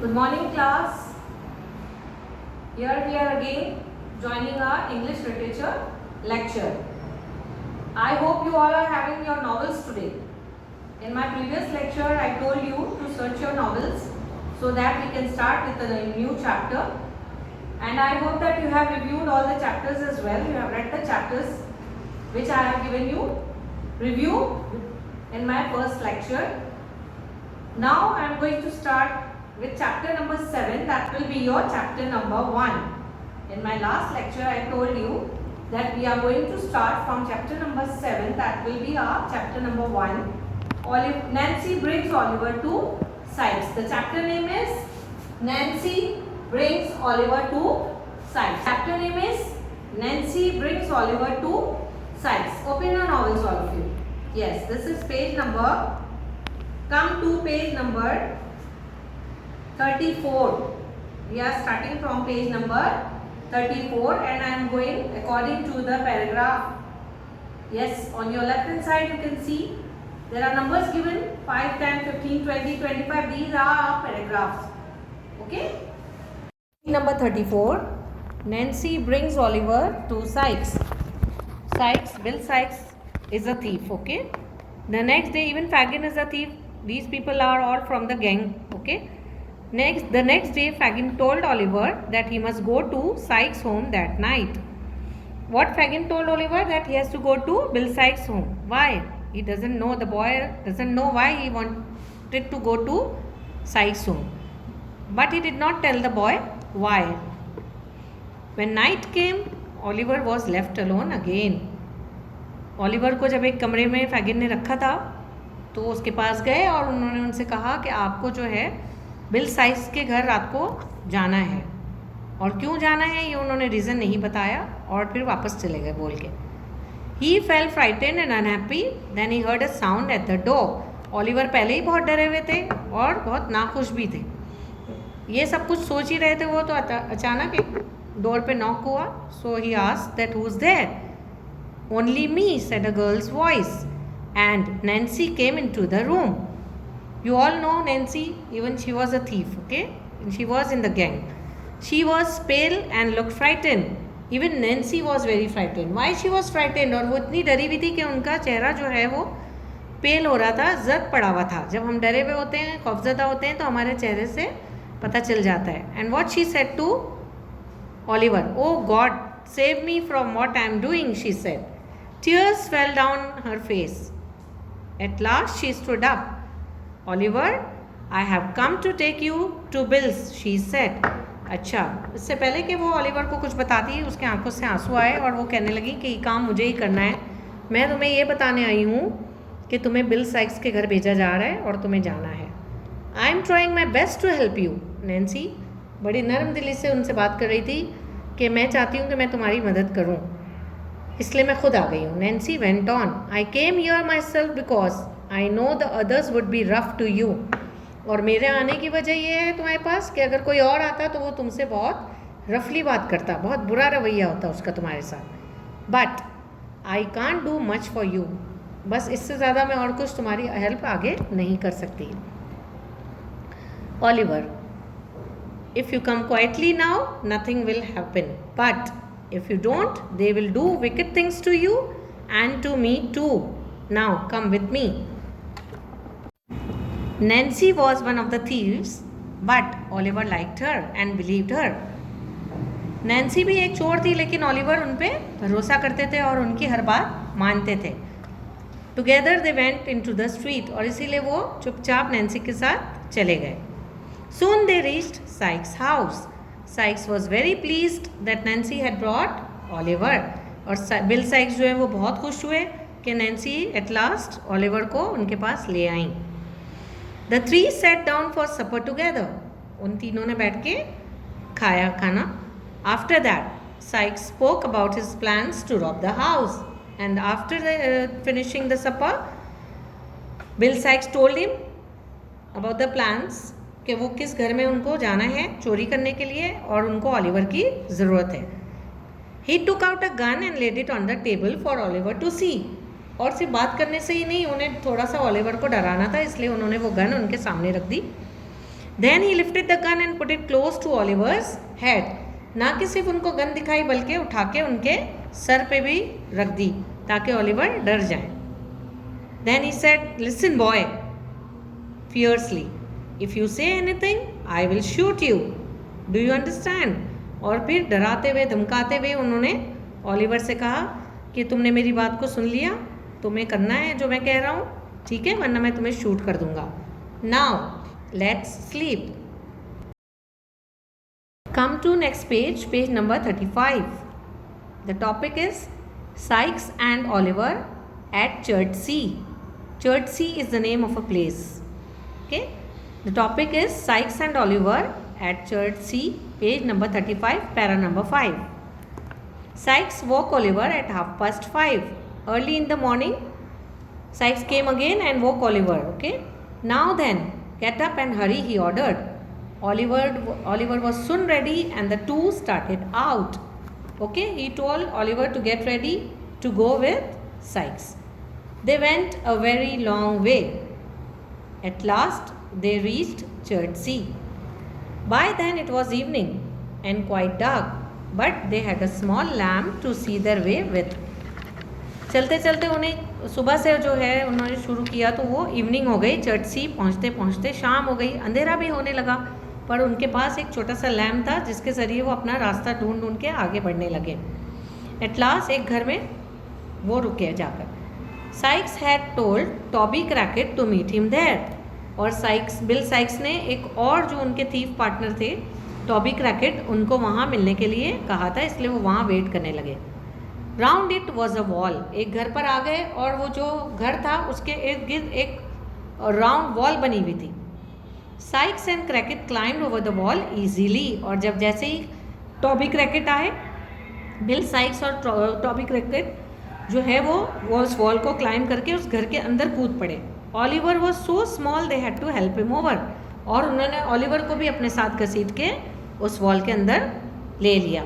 Good morning, class. Here we are again joining our English literature lecture. I hope you all are having your novels today. In my previous lecture, I told you to search your novels so that we can start with a new chapter. And I hope that you have reviewed all the chapters as well. You have read the chapters which I have given you review in my first lecture. Now I am going to start with chapter number 7. That will be your chapter number 1. In my last lecture I told you that we are going to start from chapter number 7. That will be our chapter number 1. Nancy brings Oliver to Sikes. The chapter name is Nancy brings Oliver to Sikes. Chapter name is Nancy brings Oliver to Sikes. Open your novels, all of you. Yes, this is page number. Come to page number 34. We are starting from page number 34 and I am going according to the paragraph. Yes, on your left hand side you can see there are numbers given 5, 10, 15, 20, 25. These are our paragraphs. Okay. Number 34. Nancy brings Oliver to Sikes. Bill Sikes is a thief. Okay. The next day, even Fagin is a thief. These people are all from the gang. Okay. The next day, Fagin told Oliver that he must go to Sikes' home that night. What Fagin told Oliver? That he has to go to Bill Sikes' home. Why? He doesn't know. The boy doesn't know why he wanted to go to Sikes' home. But he did not tell the boy why. When night came, Oliver was left alone again. Oliver को जब एक कमरे में Fagin ने रखा था तो उसके पास गए और उन्होंने उनसे कहा कि आपको जो है बिल साइक्स के घर रात को जाना है और क्यों जाना है ये उन्होंने रीज़न नहीं बताया और फिर वापस चले गए बोल के. He felt frightened and unhappy then he heard a sound at the door. Oliver पहले ही बहुत डरे हुए थे और बहुत नाखुश भी थे. ये सब कुछ सोच ही रहे थे वो तो अचानक एक डोर पे नॉक हुआ. So he asked that who is there. Only me said a girl's voice and Nancy came into the room. You all know Nancy, even she was a thief, okay? And she was in the gang. She was pale and looked frightened. Even Nancy was very frightened. Why she was frightened? और वो इतनी डरी हुई थी कि उनका चेहरा जो है वो पेल हो रहा था, जद पड़ा हुआ था. जब हम डरे हुए होते हैं, खौफजदा होते हैं तो हमारे चेहरे से पता चल जाता है. And what she said to Oliver, "Oh God, save me from what I am doing," she said. Tears fell down her face. At last she stood up. Oliver, I have come to take you to Bill's, she said. अच्छा, इससे पहले कि वो Oliver को कुछ बताती उसके आंखों से आंसू आए और वो कहने लगी कि ये काम मुझे ही करना है. मैं तुम्हें ये बताने आई हूँ कि तुम्हें बिल साइक्स के घर भेजा जा रहा है और तुम्हें जाना है. I am trying my best to help you. Nancy बड़ी नरम दिली से उनसे बात कर रही थी कि मैं चाहती हूँ कि मैं तुम्हारी मदद करूँ, इसलिए मैं खुद आ गई हूँ. Nancy went on. I came here myself because I know the others would be rough to you. और मेरे आने की वजह ये है तुम्हारे पास कि अगर कोई और आता तो वो तुमसे बहुत रफली बात करता, बहुत बुरा रवैया होता उसका तुम्हारे साथ. But I can't do much for you. बस इससे ज़्यादा मैं और कुछ तुम्हारी हेल्प आगे नहीं कर सकती. Oliver, if you come quietly now nothing will happen, but if you don't, they will do wicked things to you and to me too. Now come with me. Nancy was one of the thieves, but Oliver liked her and believed her. Nancy भी एक चोर थी लेकिन Oliver उन पे भरोसा करते थे और उनकी हर बात मानते थे. Together they went into the street और इसीलिए वो चुपचाप नैन्सी के साथ चले गए. Soon they reached Sikes' house. Sikes was very pleased that Nancy had brought Oliver. और बिल साइक्स जो है वो बहुत खुश हुए कि नैन्सी एट लास्ट ऑलिवर को उनके पास ले आई. The three sat down for supper together. उन तीनों ने बैठ के खाया खाना. After that, Sikes spoke about his plans to rob the house. And after finishing the supper, Bill Sikes told him about the plans कि वो किस घर में उनको जाना है चोरी करने के लिए और उनको ऑलिवर की ज़रूरत है. He took out a gun and laid it on the table for Oliver to see. और सिर्फ बात करने से ही नहीं, उन्हें थोड़ा सा ऑलिवर को डराना था, इसलिए उन्होंने वो गन उनके सामने रख दी. Then he lifted the gun and put it close to Oliver's head. ना कि सिर्फ उनको गन दिखाई बल्कि उठा के उनके सर पे भी रख दी ताकि ऑलिवर डर जाए। Then he said listen boy fiercely, if you say anything I will shoot you, do you understand. और फिर डराते हुए धमकाते हुए उन्होंने ऑलिवर से कहा कि तुमने मेरी बात को सुन लिया, तुम्हें करना है जो मैं कह रहा हूँ, ठीक है, वरना मैं तुम्हें शूट कर दूंगा। Now let's sleep. Come to next page, page number 35. The topic is Sikes and Oliver at Chertsey. Chertsey is the name of a place. Okay, the topic is Sikes and Oliver at Chertsey, page number 35, para number 5. Sykes woke Oliver at 5:30. Early in the morning, Sykes came again and woke Oliver. Okay, now then, get up and hurry, he ordered. Oliver was soon ready and the two started out. Okay, he told Oliver to get ready to go with Sykes. They went a very long way. At last, they reached Chertsey. By then it was evening and quite dark, but they had a small lamp to see their way with. चलते चलते उन्हें सुबह से जो है उन्होंने शुरू किया तो वो इवनिंग हो गई। चर्चसी पहुँचते पहुँचते शाम हो गई, अंधेरा भी होने लगा, पर उनके पास एक छोटा सा लैम्प था जिसके ज़रिए वो अपना रास्ता ढूंढ ढूंढ के आगे बढ़ने लगे। एट लास्ट एक घर में वो रुके जाकर। Sikes had told Toby Crackit to meet him there. और बिल साइक्स ने एक और जो उनके थीफ पार्टनर थे टॉबी क्रैकेट, उनको वहाँ मिलने के लिए कहा था, इसलिए वो वहाँ वेट करने लगे। Round it was a wall. एक घर पर आ गए और वो जो घर था उसके इर्द गिर्द एक राउंड वॉल बनी हुई थी। Sikes and क्रैकेट climbed over the wall easily. और जब जैसे ही टॉबी क्रैकेट आए, बिल साइक्स और टॉबी क्रैकेट जो है वो उस वॉल को क्लाइम करके उस घर के अंदर कूद पड़े। Oliver was so small they had to help him over. और उन्होंने ऑलिवर को भी अपने साथ घसीट के उस वॉल के अंदर ले लिया।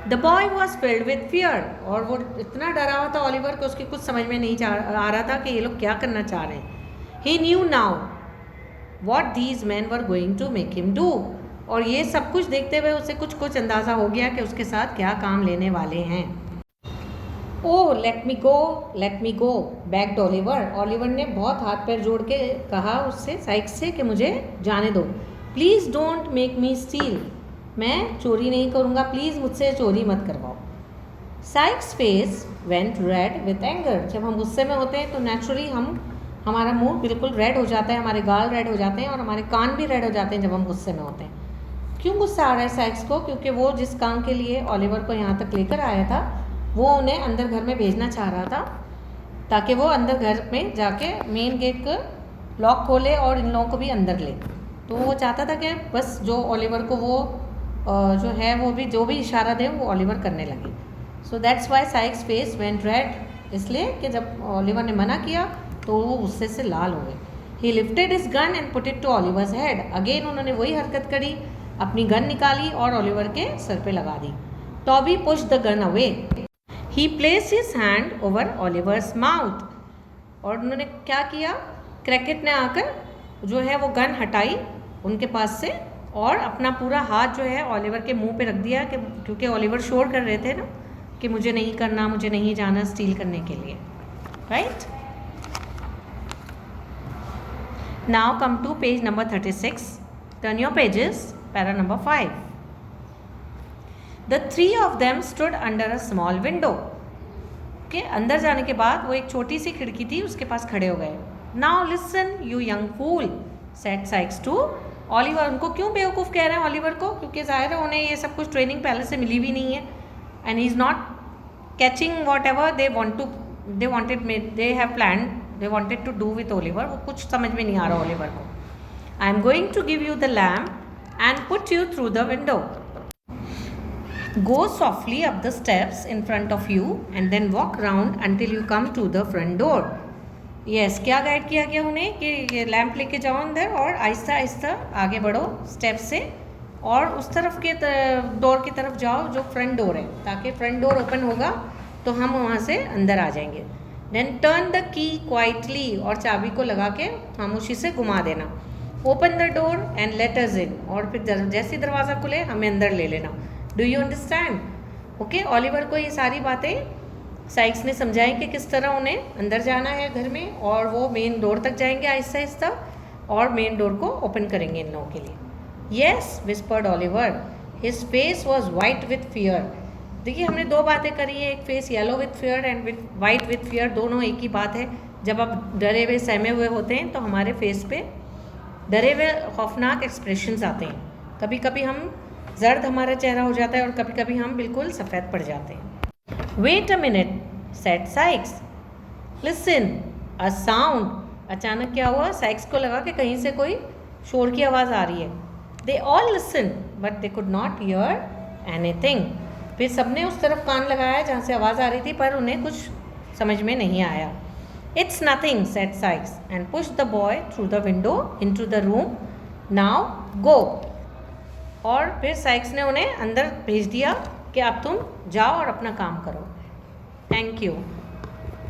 The boy was filled with fear. और वो इतना डरा हुआ था ऑलिवर को, उसकी कुछ समझ में नहीं आ रहा था कि ये लोग क्या करना चाह रहे हैं। He knew now what these men were going to make him do. और ये सब कुछ देखते हुए उसे कुछ अंदाज़ा हो गया कि उसके साथ क्या काम लेने वाले हैं। ओह लेट मी गो बैक्ड ऑलिवर। ऑलिवर ने बहुत हाथ पैर जोड़ के कहा उससे, साइक्स से, कि मुझे जाने दो। Please don't make me steel. मैं चोरी नहीं करूँगा, प्लीज़ मुझसे चोरी मत करवाओ। Sikes face went red with anger. जब हम गुस्से में होते हैं तो नेचुरली हमारा मुंह बिल्कुल रेड हो जाता है, हमारे गाल रेड हो जाते हैं और हमारे कान भी रेड हो जाते हैं जब हम गुस्से में होते हैं। क्यों गुस्सा आ रहा है साइक्स को? क्योंकि वो जिस काम के लिए ऑलिवर को यहाँ तक लेकर आया था वो उन्हें अंदर घर में भेजना चाह रहा था, ताकि वो अंदर घर में जाके मेन गेट को लॉक खोले और इन लोगों को भी अंदर ले। तो वो चाहता था कि बस जो ऑलिवर को वो जो है वो भी जो भी इशारा दे वो ऑलिवर करने लगे। So that's why Sikes face went red, इसलिए कि जब ऑलिवर ने मना किया तो वो गुस्से से लाल हो गए। He lifted his gun and put it to Oliver's head. Again उन्होंने वही हरकत करी, अपनी गन निकाली और ऑलिवर के सर पे लगा दी। Toby pushed the gun away. He place his hand over Oliver's mouth. और उन्होंने क्या किया, क्रैकेट ने आकर जो है वो गन हटाई उनके पास से और अपना पूरा हाथ जो है ऑलिवर के मुंह पे रख दिया, कि क्योंकि ऑलिवर शोर कर रहे थे ना कि मुझे नहीं करना, मुझे नहीं जाना स्टील करने के लिए, right. Now come to page number 36. Turn your pages, para number 5. The three of them stood under a small window. के अंदर जाने के बाद वो एक छोटी सी खिड़की थी उसके पास खड़े हो गए। Now listen, you young fool, said Sykes to Oliver. उनको क्यों बेवकूफ़ कह रहे हैं ऑलिवर को? क्योंकि ज़ाहिर है उन्हें ये सब कुछ ट्रेनिंग पहले से मिली भी नहीं है, and he is not catching whatever they wanted to do with Oliver. वो कुछ समझ में नहीं आ रहा ऑलिवर को। I am going to give you the lamp and put you through the window. Go softly up the steps in front of you and then walk round until you come to the front door. Yes, क्या guide किया गया उन्हें कि ये lamp लेके जाओ अंदर और आहिस्ता आहिस्ता आगे बढ़ो स्टेप से और उस तरफ के डोर की तरफ जाओ जो फ्रंट डोर है, ताकि फ्रंट डोर ओपन होगा तो हम वहाँ से अंदर आ जाएंगे। Then turn the key quietly, और चाबी को लगा के खामोशी से घुमा देना। Open the door and let us in, और फिर जैसे दरवाज़ा खुले हमें अंदर ले लेना। Do you understand? Okay, Oliver को ये सारी बातें साइक्स ने समझाई कि किस तरह उन्हें अंदर जाना है घर में, और वो मेन डोर तक जाएंगे आहिस्ता आहिस्ता और मेन डोर को ओपन करेंगे इन लोगों के लिए। Yes whispered Oliver, his face was white with fear. देखिए हमने दो बातें करी है, एक face yellow with fear and with white with fear, दोनों एक ही बात है। जब आप डरे हुए सहमे हुए होते हैं तो हमारे फेस पे डरे हुए खौफनाक एक्सप्रेशंस आते हैं। कभी कभी हम जर्द हमारा चेहरा हो जाता है और कभी कभी हम बिल्कुल सफ़ेद पड़ जाते हैं। Wait a minute said Sikes, listen a sound. अचानक क्या हुआ, साइक्स को लगा कि कहीं से कोई शोर की आवाज़ आ रही है। They all listen but they could not hear anything. फिर सबने उस तरफ कान लगाया जहाँ से आवाज़ आ रही थी, पर उन्हें कुछ समझ में नहीं आया। It's nothing said Sikes and push the boy through the window into the room, now go. और फिर साइक्स ने उन्हें अंदर भेज दिया कि अब तुम जाओ और अपना काम करो। Thank you.